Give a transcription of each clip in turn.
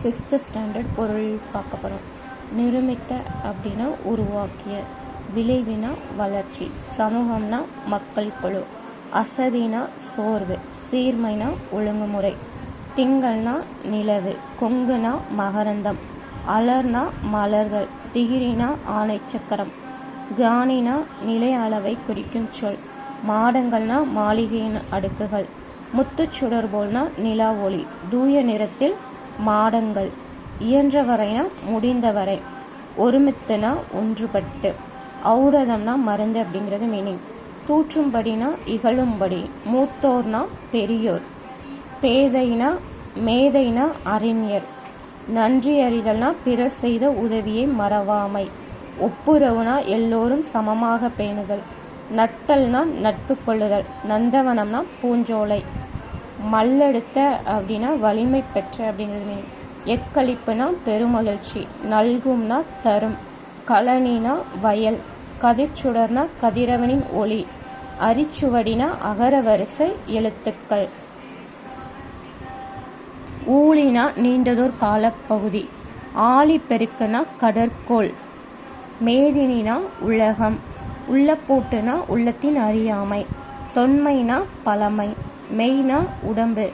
6th standard பொருள் பார்க்க போகிறோம். நிருமித்த அப்படின்னா உருவாக்கிய, விளைவினா வளர்ச்சி, சமூகம்னா மக்கள் குழு, அசதினா சோர்வு, சீர்மைனா ஒழுங்குமுறை, திங்கள்னா நிலவு, கொங்குனா மகரந்தம், அலர்னா மலர்கள், திகிரினா ஆணைச்சக்கரம், கிரானினா நிலை அளவை குறிக்கும் சொல், மாடங்கள்னா மாளிகையின் அடுக்குகள், முத்துச்சுடர் போல்னா நிலா ஒளி, தூய நிறத்தில் மாடங்கள், இயன்றவரைனா முடிந்தவரை, ஒருமித்துனா ஒன்றுபட்டு, ஔடதம்னா மருந்து அப்படிங்கிறது மீனிங், தூற்றும்படினா இகழும்படி, மூத்தோர்னா பெரியோர், பேதைனா மேதைனா அறிஞர், நன்றி அறிதல்னா பிறர் செய்த உதவியை மறவாமை, ஒப்புரவுனா எல்லோரும் சமமாக பேணுதல், நட்டல்னா நட்பு கொள்ளுதல், நந்தவனம்னா பூஞ்சோலை, மல்லெடுத்த அப்படின்னா வலிமை பெற்ற அப்படிங்கிறது மீனிங், எக்களிப்புனா பெருமகிழ்ச்சி, நல்கும்னா தரும், கழனினா வயல், கதிர்ச்சுடர்னா கதிரவனின் ஒளி, அரிச்சுவடினா அகர வரிசை எழுத்துக்கள், ஊழினா நீண்டதோர் காலப்பகுதி, ஆழி பெருக்குனா கடற்கோள், மேதினினா உலகம், உள்ளப்பூட்டுனா உள்ளத்தின் அறியாமை, தொன்மைனா பழமை, மெய்னா உடம்பு,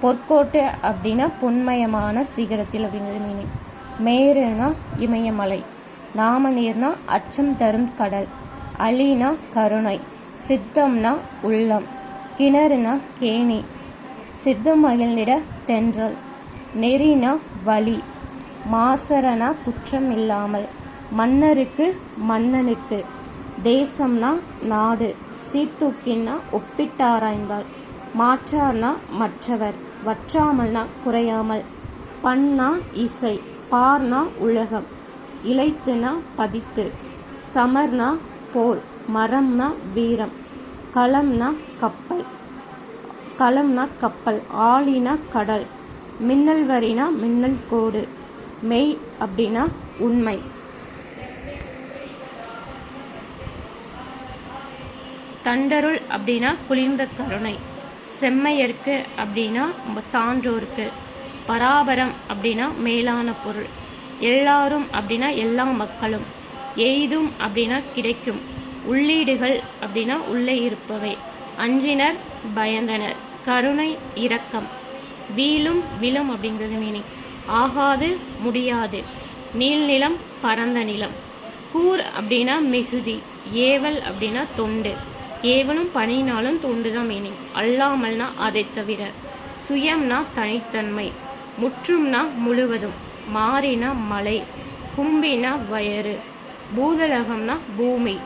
பொற்கோட்டு அப்படின்னா பொன்மயமான சிகரத்தில் அப்படிங்கிறது மீனிங், மேருனா இமயமலை, நாமநீர்னா அச்சம் தரும் கடல், அலினா கருணை, சித்தம்னா உள்ளம், கிணறுனா கேணி, சித்தம் மகிழ்ந்திட தென்றல், நெறினா வழி, மாசரனா குற்றம் இல்லாமல், மன்னருக்கு மன்னனுக்கு, தேசம்னா நாடு, சீர்தூக்கின்னா ஒப்பிட்டாராய்ந்தால், மாற்றார்னா மற்றவர், வற்றாமல்னா குறையாமல், பண்ணா இசை, பார்னா உலகம், இளைத்துனா பதித்து, சமர்னா போர், மரம்னா வீரம், களம்னா கப்பல், ஆழினா கடல், மின்னல் வரினா மின்னல் கோடு, மெய் அப்படின்னா உண்மை, தண்டருள் அப்படின்னா குளிர்ந்த கருணை, செம்மையருக்கு அப்படின்னா சான்றோருக்கு, பராபரம் அப்படின்னா மேலான பொருள், எல்லாரும் அப்படின்னா எல்லா மக்களும், எய்தும் அப்படின்னா கிடைக்கும், உள்ளீடுகள் அப்படின்னா உள்ளே இருப்பவை, அஞ்சினர் பயந்தனர், கருணை இரக்கம், வீழும் விழும் அப்படிங்கிறது மீனிங், ஆகாது முடியாது, நீள்நிலம் பரந்த நிலம், கூர் அப்படின்னா மிகுதி, ஏவல் அப்படின்னா தொண்டு, ஏவலும் பணியினாலும் தொண்டுதான் மீனிங், அல்லாமல்னா அதை தவிர, சுயம்னா தனித்தன்மை, முற்றும்னா முழுவதும், மாறினா மலை, கும்பினா வயறு, பூதலகம்னா பூமி,